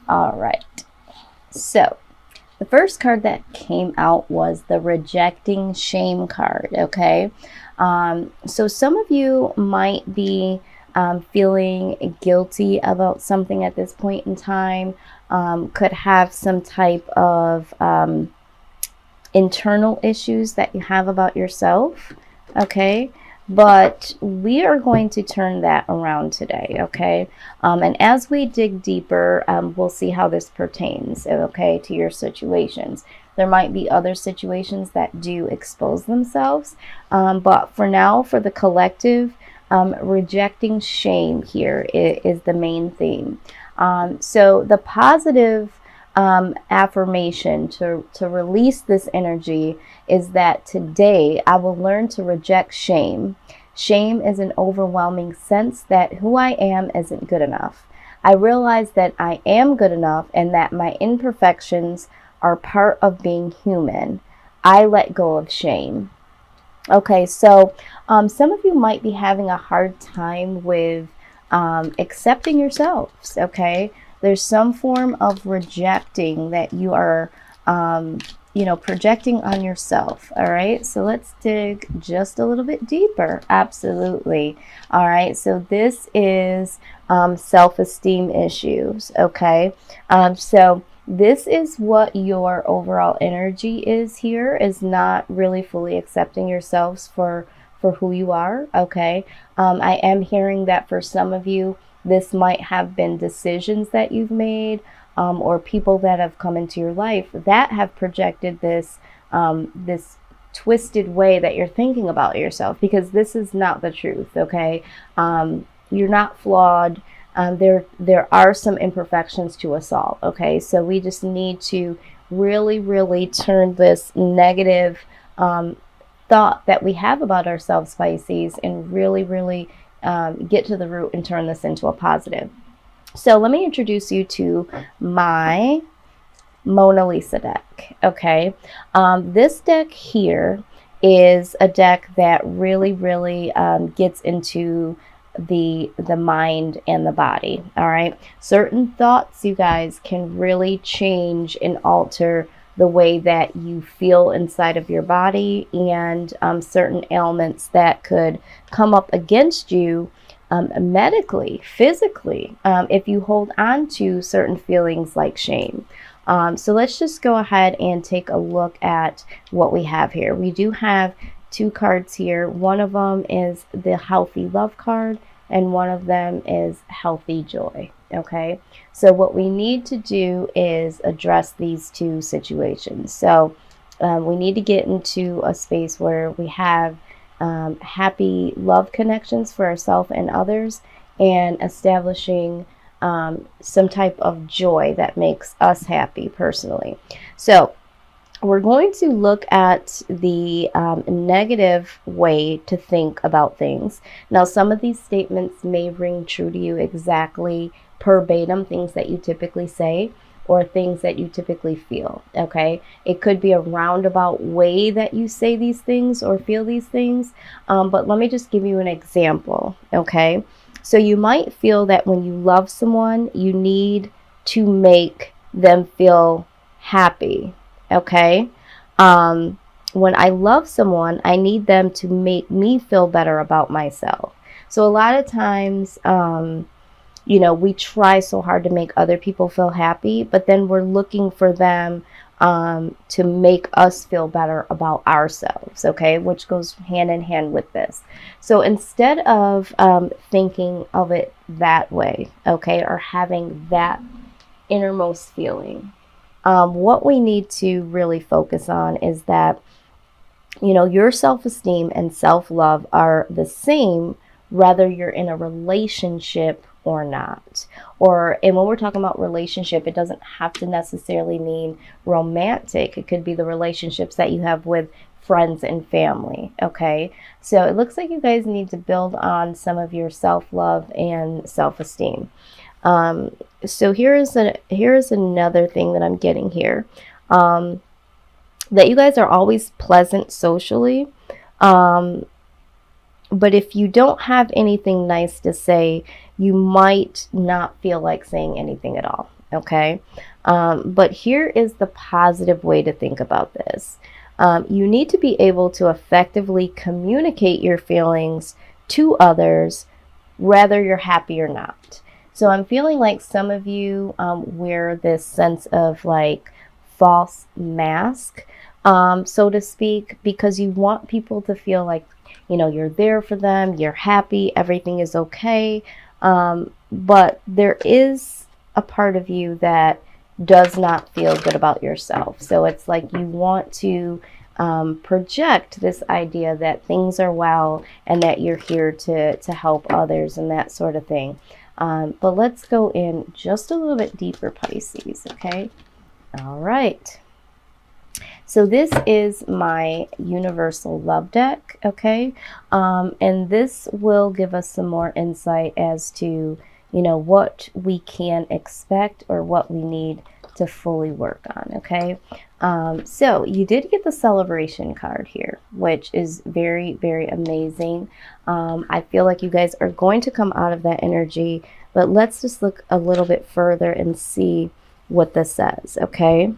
All right. So the first card that came out was the rejecting shame card. Okay. So some of you might be feeling guilty about something at this point in time, could have some type of internal issues that you have about yourself. Okay. But we are going to turn that around today, okay? And as we dig deeper, we'll see how this pertains, okay, to your situations. There might be other situations that do expose themselves, but for now, for the collective, rejecting shame here is the main theme. So the positive affirmation to release this energy is that today I will learn to reject shame. Shame is an overwhelming sense that who I am isn't good enough. I realize that I am good enough and that my imperfections are part of being human. I let go of shame. Okay, so some of you might be having a hard time with accepting yourselves, okay? There's some form of rejecting that you are, projecting on yourself. All right. So let's dig just a little bit deeper. Absolutely. All right. So this is self-esteem issues. Okay. So this is what your overall energy is here, is not really fully accepting yourselves for who you are. Okay. I am hearing that for some of you, this might have been decisions that you've made, or people that have come into your life that have projected this this twisted way that you're thinking about yourself, because this is not the truth. Okay, you're not flawed. There are some imperfections to us all. Okay, so we just need to really turn this negative thought that we have about ourselves, Pisces, and really get to the root and turn this into a positive. So let me introduce you to my Mona Lisa deck. Okay, this deck here is a deck that really gets into the mind and the body. All right, certain thoughts, you guys, can really change and alter the way that you feel inside of your body, and certain ailments that could come up against you medically, physically, if you hold on to certain feelings like shame. So let's just go ahead and take a look at what we have here. We do have two cards here. One of them is the healthy love card, and one of them is healthy joy. Okay, so what we need to do is address these two situations. So we need to get into a space where we have happy love connections for ourselves and others, and establishing some type of joy that makes us happy personally. So we're going to look at the negative way to think about things. Now, some of these statements may ring true to you exactly verbatim, things that you typically say or things that you typically feel. Okay, it could be a roundabout way that you say these things or feel these things, but let me just give you an example. Okay, so you might feel that when you love someone, you need to make them feel happy. Okay, when I love someone, I need them to make me feel better about myself. So a lot of times, we try so hard to make other people feel happy, but then we're looking for them to make us feel better about ourselves, okay, which goes hand in hand with this. So instead of thinking of it that way, okay, or having that innermost feeling, what we need to really focus on is that, your self-esteem and self-love are the same whether you're in a relationship or not. And when we're talking about relationship, it doesn't have to necessarily mean romantic. It could be the relationships that you have with friends and family. Okay, so it looks like you guys need to build on some of your self-love and self-esteem. So here is another thing that I'm getting here, that you guys are always pleasant socially, but if you don't have anything nice to say, you might not feel like saying anything at all. okay? But here is the positive way to think about this. You need to be able to effectively communicate your feelings to others, whether you're happy or not. So I'm feeling like some of you wear this sense of like false mask, so to speak, because you want people to feel like, you know, you're there for them, you're happy, everything is okay. But there is a part of you that does not feel good about yourself. So it's like you want to project this idea that things are well and that you're here to help others and that sort of thing. But let's go in just a little bit deeper, Pisces, okay? All right. So this is my universal love deck, okay? And this will give us some more insight as to, you know, what we can expect or what we need to fully work on, okay? So you did get the celebration card here, which is very, very amazing. I feel like you guys are going to come out of that energy, but let's just look a little bit further and see what this says, okay?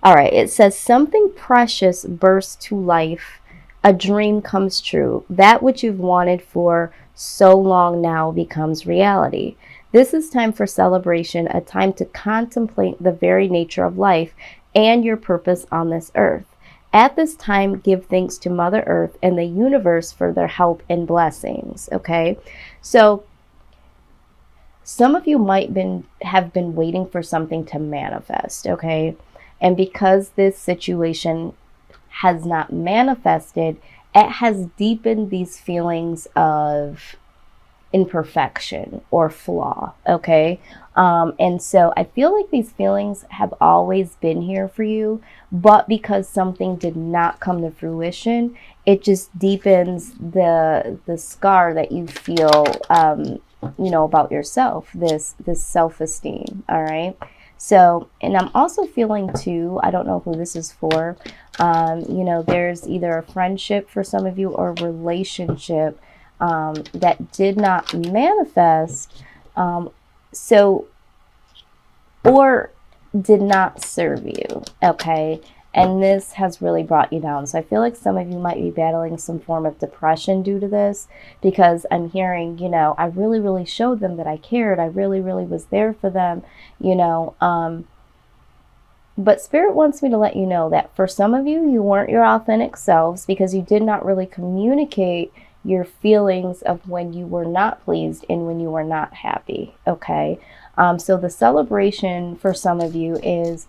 All right, it says something precious bursts to life. A dream comes true. That which you've wanted for so long now becomes reality. This is time for celebration, a time to contemplate the very nature of life and your purpose on this earth. At this time, give thanks to Mother Earth and the universe for their help and blessings, okay? So some of you might have been waiting for something to manifest, okay? And because this situation has not manifested, it has deepened these feelings of imperfection or flaw, okay? And so I feel like these feelings have always been here for you, but because something did not come to fruition, it just deepens the scar that you feel, you know, about yourself, this self-esteem, all right? So, and I'm also feeling too, I don't know who this is for, you know, there's either a friendship for some of you or a relationship that did not manifest, or did not serve you, okay? And this has really brought you down. So I feel like some of you might be battling some form of depression due to this, because I'm hearing, you know, I really, really showed them that I cared. I really, really was there for them, you know. But Spirit wants me to let you know that for some of you, you weren't your authentic selves because you did not really communicate your feelings of when you were not pleased and when you were not happy, okay? So the celebration for some of you is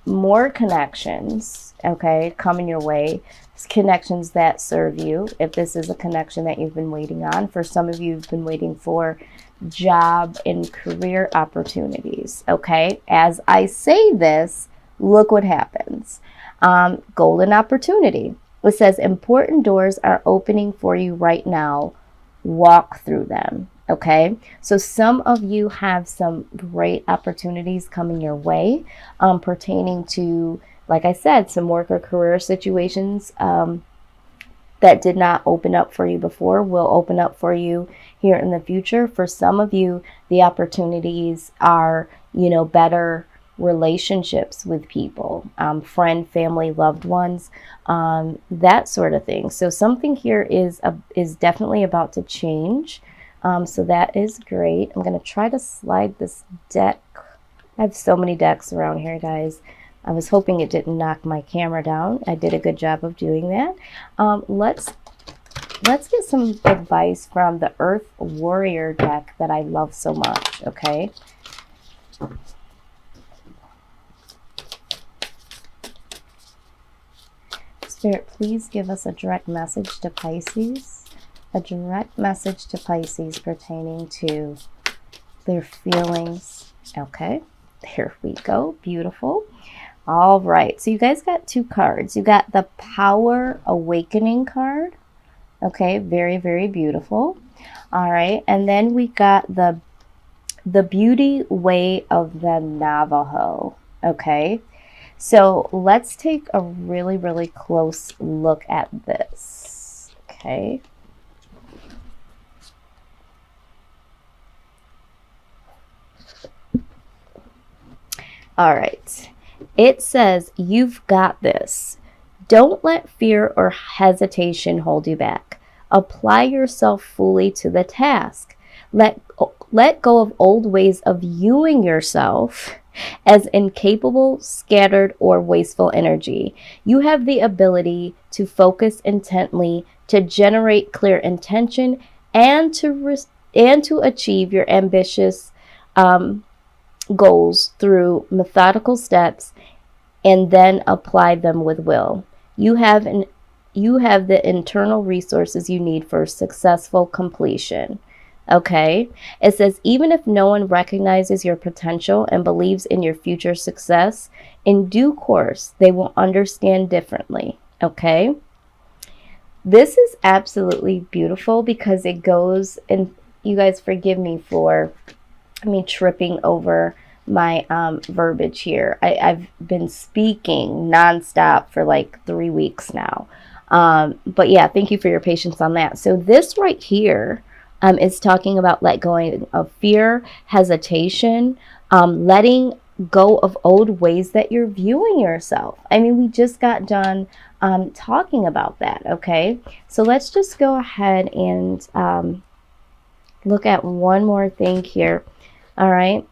more connections, okay, coming your way. Connections that serve you. If this is a connection that you've been waiting on, for some of you, you've been waiting for job and career opportunities, okay? As I say this, look what happens. Golden opportunity. It says important doors are opening for you right now. Walk through them. Okay, so some of you have some great opportunities coming your way, pertaining to, like I said, some work or career situations that did not open up for you before will open up for you here in the future. For some of you, the opportunities are, you know, better relationships with people, friend, family, loved ones, that sort of thing. So something here is definitely about to change. So that is great. I'm going to try to slide this deck. I have so many decks around here, guys. I was hoping it didn't knock my camera down. I did a good job of doing that. Let's get some advice from the Earth Warrior deck that I love so much, okay? Spirit, please give us a direct message to Pisces. A direct message to Pisces pertaining to their feelings. Okay, there we go. Beautiful. All right, so you guys got two cards. You got the Power Awakening card. Okay, very, very beautiful. All right, and then we got the Beauty Way of the Navajo. Okay, so let's take a really, really close look at this. Okay. All right. It says, you've got this. Don't let fear or hesitation hold you back. Apply yourself fully to the task. Let go of old ways of viewing yourself as incapable, scattered, or wasteful energy. You have the ability to focus intently, to generate clear intention, and to achieve your ambitious goals through methodical steps, and then apply them with will. You have the internal resources you need for successful completion. Okay? It says, even if no one recognizes your potential and believes in your future success, in due course, they will understand differently. Okay? This is absolutely beautiful because it goes, and you guys forgive me for me tripping over my verbiage here. I've been speaking nonstop for like 3 weeks now. But yeah, thank you for your patience on that. So this right here is talking about let going of fear, hesitation, letting go of old ways that you're viewing yourself. I mean, we just got done talking about that, okay? So let's just go ahead and look at one more thing here. All right.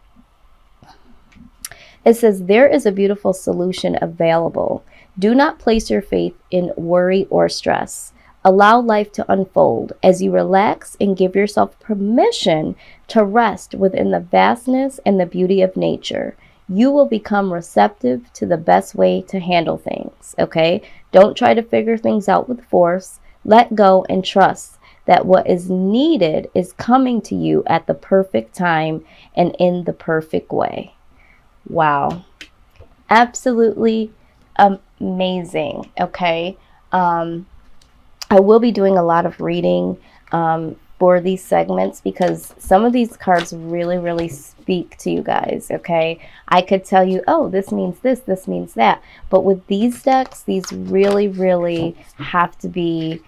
It says, there is a beautiful solution available. Do not place your faith in worry or stress. Allow life to unfold as you relax and give yourself permission to rest within the vastness and the beauty of nature. You will become receptive to the best way to handle things, okay? Don't try to figure things out with force. Let go and trust that what is needed is coming to you at the perfect time and in the perfect way. Wow. Absolutely amazing. Okay. I will be doing a lot of reading for these segments because some of these cards really, really speak to you guys. Okay. I could tell you, oh, this means this, this means that. But with these decks, these really, really have to be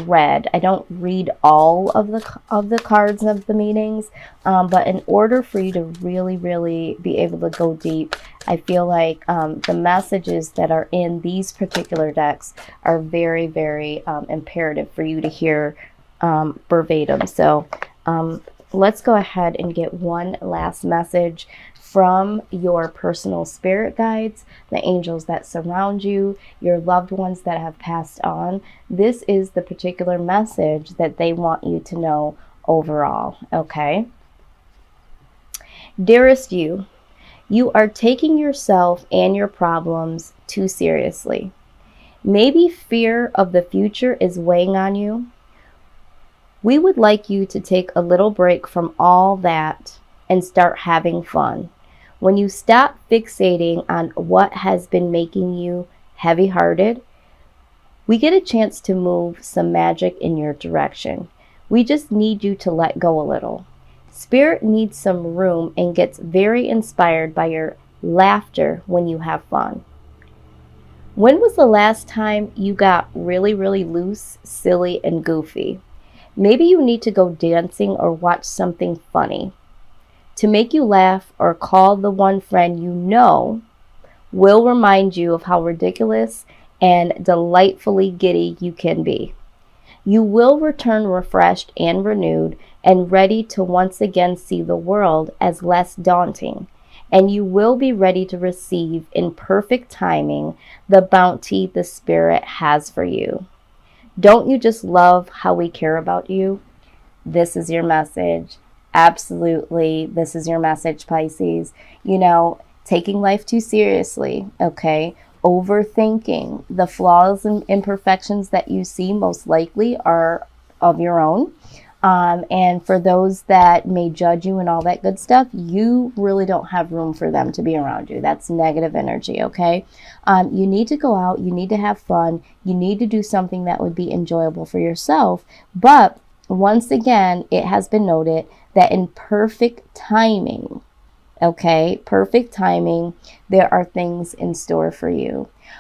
read. I don't read all of the cards of the meanings, but in order for you to really, really be able to go deep, I feel like the messages that are in these particular decks are very, very imperative for you to hear verbatim. So let's go ahead and get one last message from your personal spirit guides, the angels that surround you, your loved ones that have passed on. This is the particular message that they want you to know overall, okay? Dearest you, you are taking yourself and your problems too seriously. Maybe fear of the future is weighing on you. We would like you to take a little break from all that and start having fun. When you stop fixating on what has been making you heavy-hearted, we get a chance to move some magic in your direction. We just need you to let go a little. Spirit needs some room and gets very inspired by your laughter when you have fun. When was the last time you got really, really loose, silly, and goofy? Maybe you need to go dancing or watch something funny to make you laugh, or call the one friend you know will remind you of how ridiculous and delightfully giddy you can be. You will return refreshed and renewed and ready to once again see the world as less daunting, and you will be ready to receive in perfect timing the bounty the Spirit has for you. Don't you just love how we care about you? This is your message. Absolutely, this is your message, Pisces. You know, taking life too seriously, okay? Overthinking. The flaws and imperfections that you see most likely are of your own. And for those that may judge you and all that good stuff, you really don't have room for them to be around you. That's negative energy, okay? You need to go out. You need to have fun. You need to do something that would be enjoyable for yourself. But once again, it has been noted that in perfect timing, okay, perfect timing, there are things in store for you.